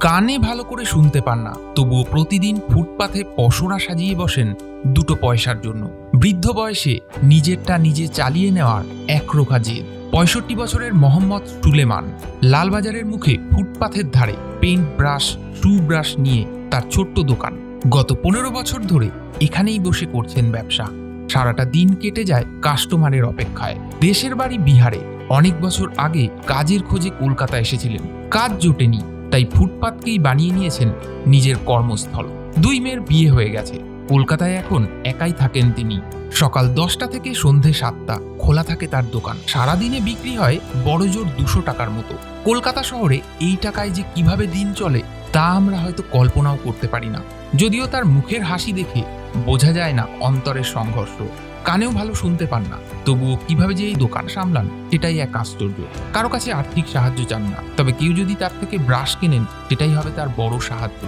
কানে ভালো করে শুনতে পান না, তবুও প্রতিদিন ফুটপাথে পসরা সাজিয়ে বসেন দুটো পয়সার জন্য। বৃদ্ধ বয়সে নিজেরটা নিজে চালিয়ে নেওয়ার একরোখা জেদ। ৬৫ বছরের মোহাম্মদ সুলেমান লালবাজারের মুখে ফুটপাথের ধারে পেইন্ট ব্রাশ, শু ব্রাশ নিয়ে তার ছোট্ট দোকান। গত ১৫ বছর ধরে এখানেই বসে করছেন ব্যবসা। সারাটা দিন কেটে যায় কাস্টমারের অপেক্ষায়। দেশের বাড়ি বিহারে, অনেক বছর আগে কাজের খোঁজে কলকাতা এসেছিলেন। কাজ জোটেনি, তাই ফুটপাতকেই বানিয়ে নিয়েছেন নিজের কর্মস্থল। ২ মেয়ের বিয়ে হয়ে গেছে। কলকাতায় এখন একাই থাকেন তিনি। সকাল ১০টা থেকে সন্ধে ৭টা খোলা থাকে তার দোকান। সারাদিনে বিক্রি হয় বড়জোর ২০০ টাকার মতো। কলকাতা শহরে এই টাকায় যে কিভাবে দিন চলে তা আমরা হয়তো কল্পনাও করতে পারি না। যদিও তার মুখের হাসি দেখে বোঝা যায় না অন্তরের সংঘর্ষ। কানেও ভালো শুনতে পান না, তবুও কিভাবে যে এই দোকান সামলান সেটাই এক আশ্চর্য। কারো কাছে আর্থিক সাহায্য চান না, তবে কেউ যদি তার থেকে ব্রাশ কেনেন সেটাই হবে তার বড় সাহায্য।